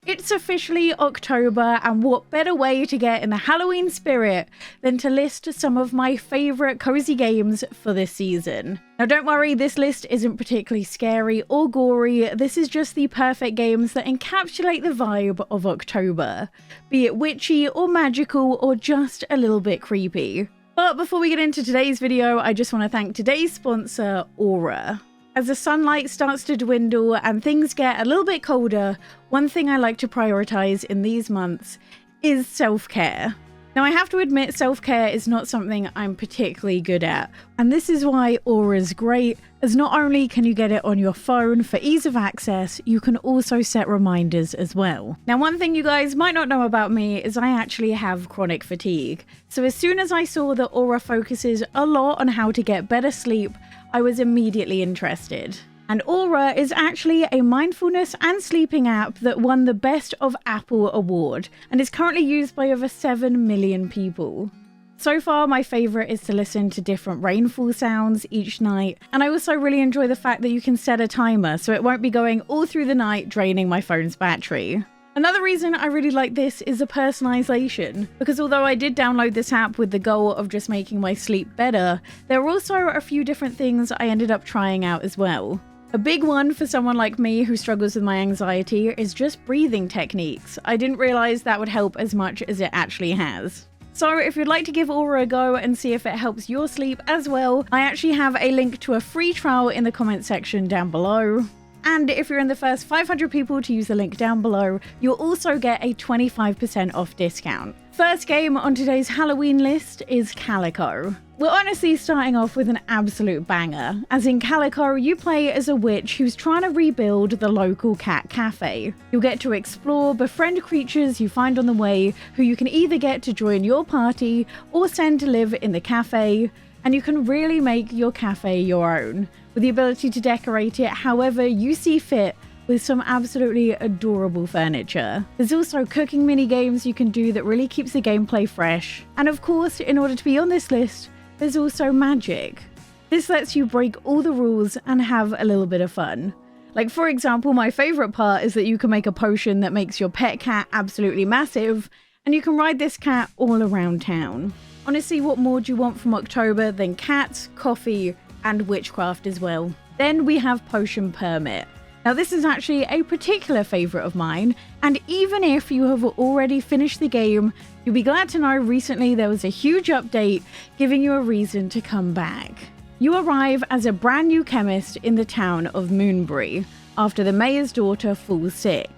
It's officially October, and what better way to get in the Halloween spirit than to list some of my favourite cozy games for this season. Now don't worry, this list isn't particularly scary or gory, this is just the perfect games that encapsulate the vibe of October, be it witchy or magical or just a little bit creepy. But before we get into today's video, I just want to thank today's sponsor, Aura. As the sunlight starts to dwindle and things get a little bit colder, one thing I like to prioritize in these months is self-care. Now I have to admit, self-care is not something I'm particularly good at, and this is why Aura is great, as not only can you get it on your phone for ease of access, you can also set reminders as well. Now one thing you guys might not know about me is I actually have chronic fatigue, so as soon as I saw that Aura focuses a lot on how to get better sleep, I was immediately interested. And Aura is actually a mindfulness and sleeping app that won the Best of Apple award and is currently used by over 7 million people. So far, my favourite is to listen to different rainfall sounds each night, and I also really enjoy the fact that you can set a timer so it won't be going all through the night draining my phone's battery. Another reason I really like this is the personalization, because although I did download this app with the goal of just making my sleep better, there were also a few different things I ended up trying out as well. A big one for someone like me who struggles with my anxiety is just breathing techniques. I didn't realize that would help as much as it actually has. So if you'd like to give Aura a go and see if it helps your sleep as well, I actually have a link to a free trial in the comment section down below. And if you're in the first 500 people to use the link down below, you'll also get a 25% off discount. First game on today's Halloween list is Calico. We're honestly starting off with an absolute banger, as in Calico you play as a witch who's trying to rebuild the local cat cafe. You'll get to explore, befriend creatures you find on the way who you can either get to join your party or send to live in the cafe, and you can really make your cafe your own, with the ability to decorate it however you see fit with some absolutely adorable furniture. There's also cooking mini games you can do that really keeps the gameplay fresh. And of course, in order to be on this list, there's also magic. This lets you break all the rules and have a little bit of fun. Like for example, my favourite part is that you can make a potion that makes your pet cat absolutely massive, and you can ride this cat all around town. Honestly, what more do you want from October than cats, coffee, and witchcraft as well? Then we have Potion Permit. Now this is actually a particular favourite of mine, and even if you have already finished the game, you'll be glad to know recently there was a huge update giving you a reason to come back. You arrive as a brand new chemist in the town of Moonbury after the mayor's daughter falls sick.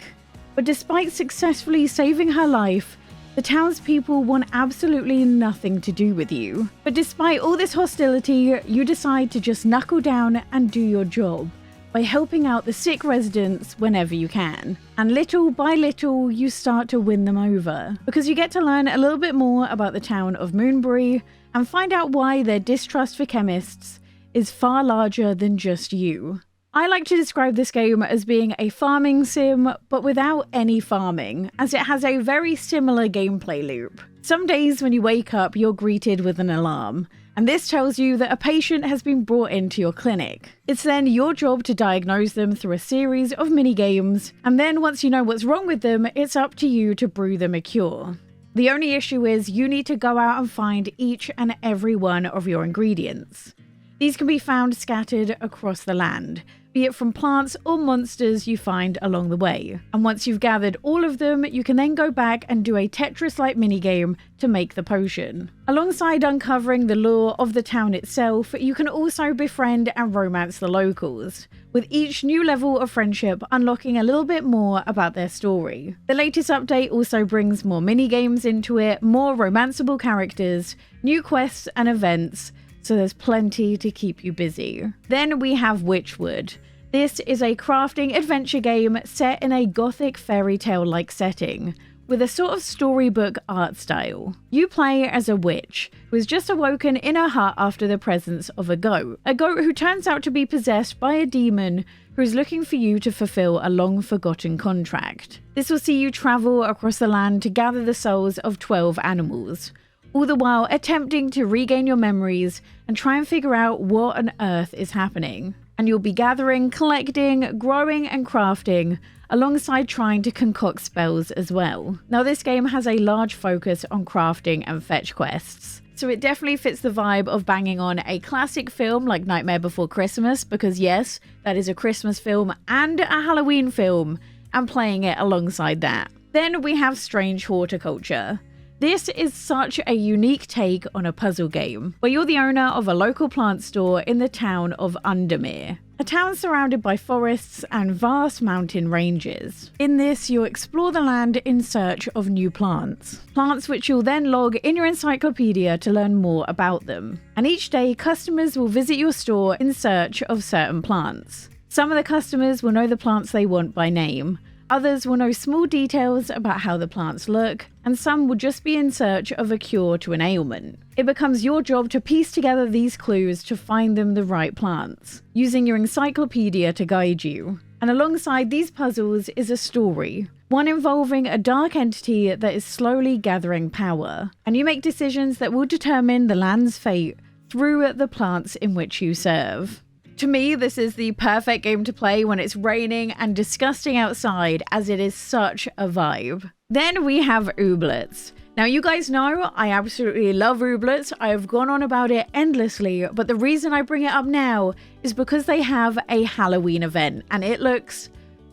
But despite successfully saving her life, the townspeople want absolutely nothing to do with you. But despite all this hostility, you decide to just knuckle down and do your job by helping out the sick residents whenever you can. And little by little, you start to win them over, because you get to learn a little bit more about the town of Moonbury and find out why their distrust for chemists is far larger than just you. I like to describe this game as being a farming sim, but without any farming, as it has a very similar gameplay loop. Some days when you wake up, you're greeted with an alarm, and this tells you that a patient has been brought into your clinic. It's then your job to diagnose them through a series of mini-games, and then once you know what's wrong with them, it's up to you to brew them a cure. The only issue is you need to go out and find each and every one of your ingredients. These can be found scattered across the land, be it from plants or monsters you find along the way. And once you've gathered all of them, you can then go back and do a Tetris-like minigame to make the potion. Alongside uncovering the lore of the town itself, you can also befriend and romance the locals, with each new level of friendship unlocking a little bit more about their story. The latest update also brings more minigames into it, more romanceable characters, new quests and events, so there's plenty to keep you busy. Then we have Wytchwood. This is a crafting adventure game set in a gothic fairy tale-like setting, with a sort of storybook art style. You play as a witch, who has just awoken in her hut after the presence of a goat who turns out to be possessed by a demon who is looking for you to fulfill a long-forgotten contract. This will see you travel across the land to gather the souls of 12 animals, all the while attempting to regain your memories and try and figure out what on earth is happening. And you'll be gathering, collecting, growing and crafting alongside trying to concoct spells as well. Now this game has a large focus on crafting and fetch quests, so it definitely fits the vibe of banging on a classic film like Nightmare Before Christmas, because yes, that is a Christmas film and a Halloween film, and playing it alongside that. Then we have Strange Horticulture. This is such a unique take on a puzzle game, where you're the owner of a local plant store in the town of Undermere, a town surrounded by forests and vast mountain ranges. In this, you'll explore the land in search of new plants which you'll then log in your encyclopedia to learn more about them. And each day, customers will visit your store in search of certain plants. Some of the customers will know the plants they want by name, others will know small details about how the plants look, and some will just be in search of a cure to an ailment. It becomes your job to piece together these clues to find them the right plants, using your encyclopedia to guide you. And alongside these puzzles is a story, one involving a dark entity that is slowly gathering power, and you make decisions that will determine the land's fate through the plants in which you serve. To me, this is the perfect game to play when it's raining and disgusting outside, as it is such a vibe. Then we have Oooblets. Now you guys know I absolutely love Oooblets. I have gone on about it endlessly, but the reason I bring it up now is because they have a Halloween event and it looks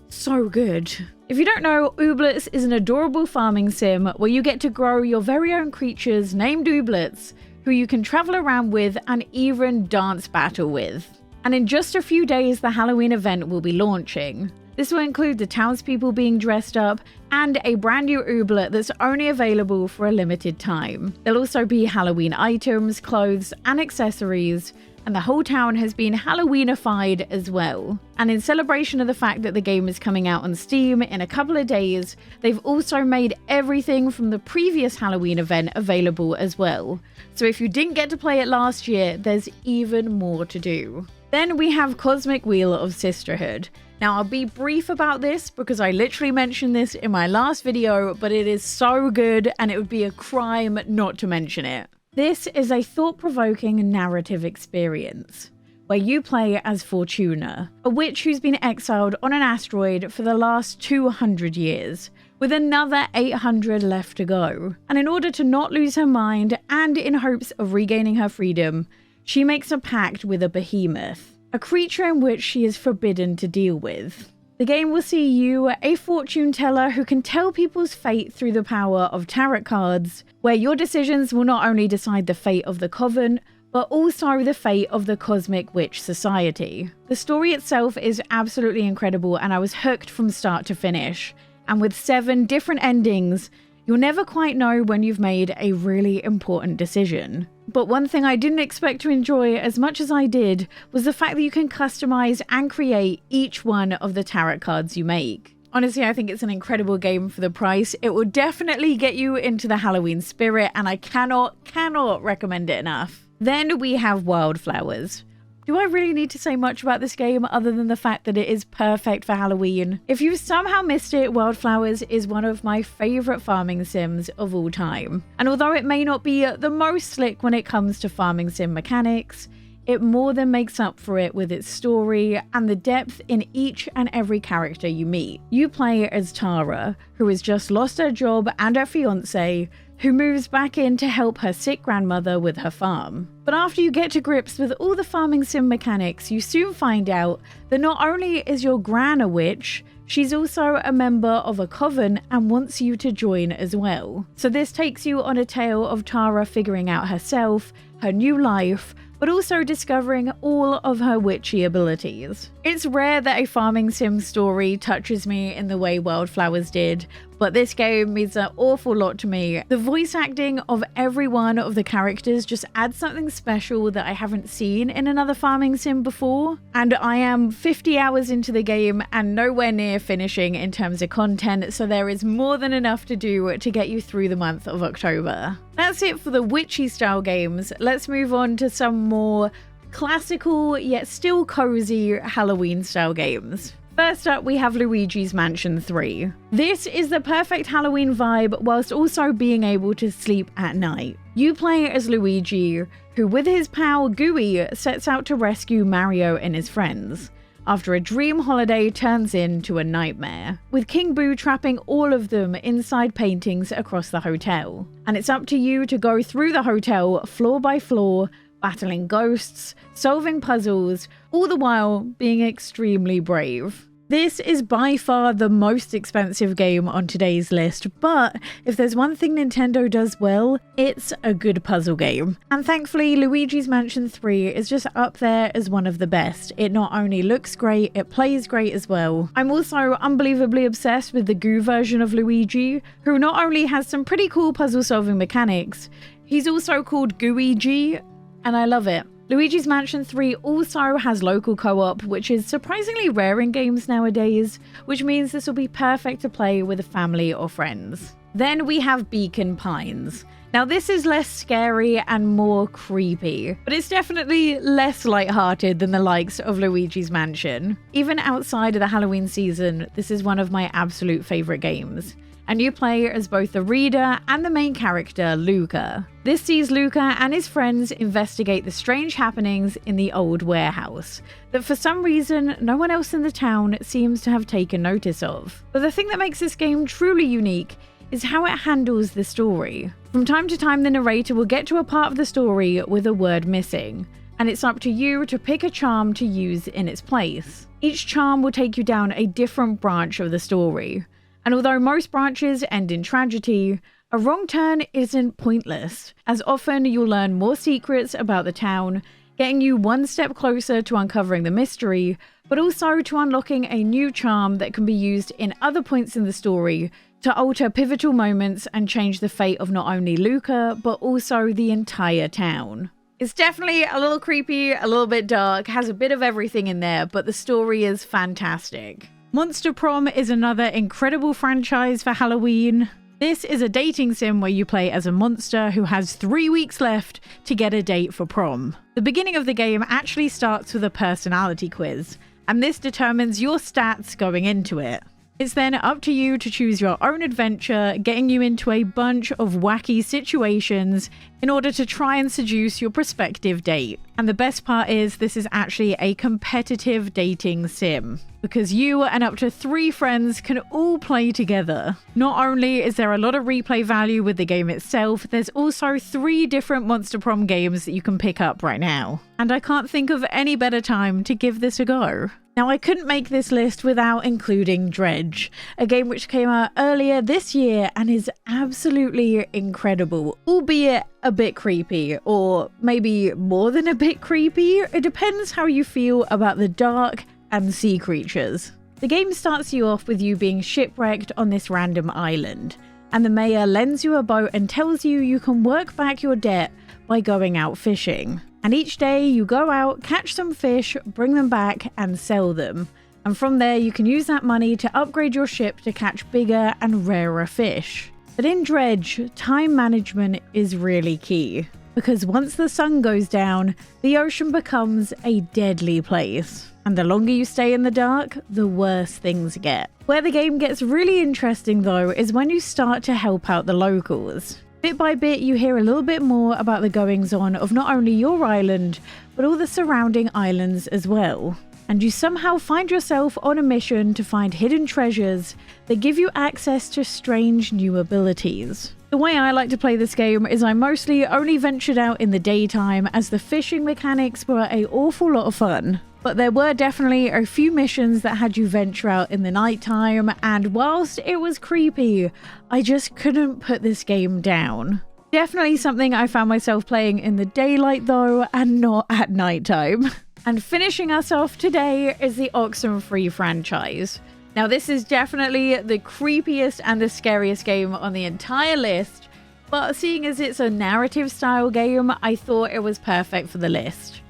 so good. If you don't know, Oooblets is an adorable farming sim where you get to grow your very own creatures named Oooblets, who you can travel around with and even dance battle with. And in just a few days, the Halloween event will be launching. This will include the townspeople being dressed up and a brand new Ooblet that's only available for a limited time. There'll also be Halloween items, clothes, and accessories, and the whole town has been Halloweenified as well. And in celebration of the fact that the game is coming out on Steam in a couple of days, they've also made everything from the previous Halloween event available as well. So if you didn't get to play it last year, there's even more to do. Then we have Cosmic Wheel of Sisterhood. Now I'll be brief about this because I literally mentioned this in my last video, but it is so good and it would be a crime not to mention it. This is a thought-provoking narrative experience where you play as Fortuna, a witch who's been exiled on an asteroid for the last 200 years, with another 800 left to go. And in order to not lose her mind and in hopes of regaining her freedom, she makes a pact with a behemoth, a creature in which she is forbidden to deal with. The game will see you, a fortune teller who can tell people's fate through the power of tarot cards, where your decisions will not only decide the fate of the Coven, but also the fate of the Cosmic Witch Society. The story itself is absolutely incredible and I was hooked from start to finish. And with 7 different endings, you'll never quite know when you've made a really important decision. But one thing I didn't expect to enjoy as much as I did was the fact that you can customize and create each one of the tarot cards you make. Honestly, I think it's an incredible game for the price. It will definitely get you into the Halloween spirit and I cannot recommend it enough. Then we have Wylde Flowers. Do I really need to say much about this game other than the fact that it is perfect for Halloween? If you've somehow missed it, Wylde Flowers is one of my favourite farming sims of all time. And although it may not be the most slick when it comes to farming sim mechanics, it more than makes up for it with its story and the depth in each and every character you meet. You play as Tara, who has just lost her job and her fiancé, who moves back in to help her sick grandmother with her farm. But after you get to grips with all the farming sim mechanics, you soon find out that not only is your gran a witch, she's also a member of a coven and wants you to join as well. So this takes you on a tale of Tara figuring out herself, her new life, but also discovering all of her witchy abilities. It's rare that a farming sim story touches me in the way Wylde Flowers did, but this game means an awful lot to me. The voice acting of every one of the characters just adds something special that I haven't seen in another farming sim before. And I am 50 hours into the game and nowhere near finishing in terms of content, so there is more than enough to do to get you through the month of October. That's it for the witchy style games. Let's move on to some more classical yet still cozy Halloween style games. First up, we have Luigi's Mansion 3. This is the perfect Halloween vibe whilst also being able to sleep at night. You play as Luigi, who with his pal Gooey sets out to rescue Mario and his friends. after a dream holiday turns into a nightmare, with King Boo trapping all of them inside paintings across the hotel. And it's up to you to go through the hotel floor by floor, battling ghosts, solving puzzles, all the while being extremely brave. This is by far the most expensive game on today's list, but if there's one thing Nintendo does well, it's a good puzzle game. And thankfully, Luigi's Mansion 3 is just up there as one of the best. It not only looks great, it plays great as well. I'm also unbelievably obsessed with the Goo version of Luigi, who not only has some pretty cool puzzle solving mechanics, he's also called Gooigi, and I love it. Luigi's Mansion 3 also has local co-op, which is surprisingly rare in games nowadays, which means this will be perfect to play with a family or friends. Then we have Beacon Pines. Now this is less scary and more creepy, but it's definitely less lighthearted than the likes of Luigi's Mansion. Even outside of the Halloween season, this is one of my absolute favourite games. And you play as both the reader and the main character, Luca. This sees Luca and his friends investigate the strange happenings in the old warehouse that for some reason no one else in the town seems to have taken notice of. But the thing that makes this game truly unique is how it handles the story. From time to time, the narrator will get to a part of the story with a word missing, and it's up to you to pick a charm to use in its place. Each charm will take you down a different branch of the story. And although most branches end in tragedy, a wrong turn isn't pointless, as often you'll learn more secrets about the town, getting you one step closer to uncovering the mystery, but also to unlocking a new charm that can be used in other points in the story to alter pivotal moments and change the fate of not only Luca, but also the entire town. It's definitely a little creepy, a little bit dark, has a bit of everything in there, but the story is fantastic. Monster Prom is another incredible franchise for Halloween. This is a dating sim where you play as a monster who has 3 weeks left to get a date for prom. The beginning of the game actually starts with a personality quiz, and this determines your stats going into it. It's then up to you to choose your own adventure, getting you into a bunch of wacky situations in order to try and seduce your prospective date. And the best part is this is actually a competitive dating sim, because you and up to 3 friends can all play together. Not only is there a lot of replay value with the game itself, there's also 3 different Monster Prom games that you can pick up right now. And I can't think of any better time to give this a go. Now, I couldn't make this list without including Dredge, a game which came out earlier this year and is absolutely incredible, albeit a bit creepy, or maybe more than a bit creepy. It depends how you feel about the dark and sea creatures. The game starts you off with you being shipwrecked on this random island, and the mayor lends you a boat and tells you you can work back your debt by going out fishing. And each day you go out, catch some fish, bring them back and sell them. And from there you can use that money to upgrade your ship to catch bigger and rarer fish. But in Dredge, time management is really key, because once the sun goes down, the ocean becomes a deadly place. And the longer you stay in the dark, the worse things get. Where the game gets really interesting though is when you start to help out the locals. Bit by bit, you hear a little bit more about the goings-on of not only your island, but all the surrounding islands as well. And you somehow find yourself on a mission to find hidden treasures that give you access to strange new abilities. The way I like to play this game is I mostly only ventured out in the daytime, as the fishing mechanics were an awful lot of fun. But there were definitely a few missions that had you venture out in the nighttime, and whilst it was creepy, I just couldn't put this game down. Definitely something I found myself playing in the daylight though, and not at nighttime. And finishing us off today is the Oxen Free franchise. Now this is definitely the creepiest and the scariest game on the entire list, but seeing as it's a narrative style game, I thought it was perfect for the list.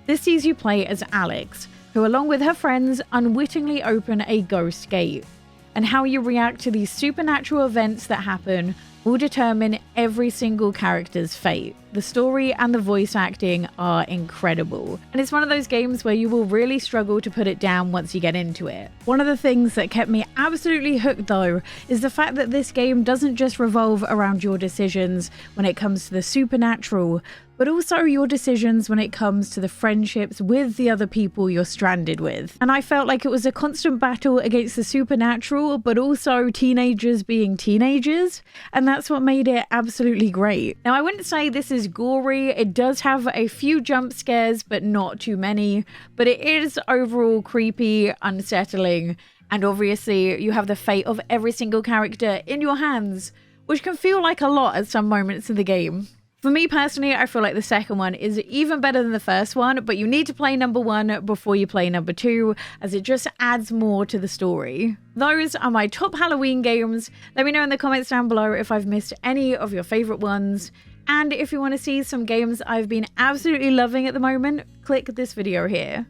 This sees you play as Alex, who along with her friends unwittingly open a ghost gate, and how you react to these supernatural events that happen will determine every single character's fate. The story and the voice acting are incredible, and it's one of those games where you will really struggle to put it down once you get into it. One of the things that kept me absolutely hooked though is the fact that this game doesn't just revolve around your decisions when it comes to the supernatural, but also your decisions when it comes to the friendships with the other people you're stranded with. And I felt like it was a constant battle against the supernatural, but also teenagers being teenagers, and that's what made it absolutely great. Now, I wouldn't say this is gory. It does have a few jump scares, but not too many, but it is overall creepy, unsettling, and obviously you have the fate of every single character in your hands, which can feel like a lot at some moments in the game. For me personally, I feel like the second one is even better than the first one, but you need to play number 1 before you play number 2, as it just adds more to the story. Those are my top Halloween games. Let me know in the comments down below if I've missed any of your favorite ones. And if you want to see some games I've been absolutely loving at the moment, click this video here.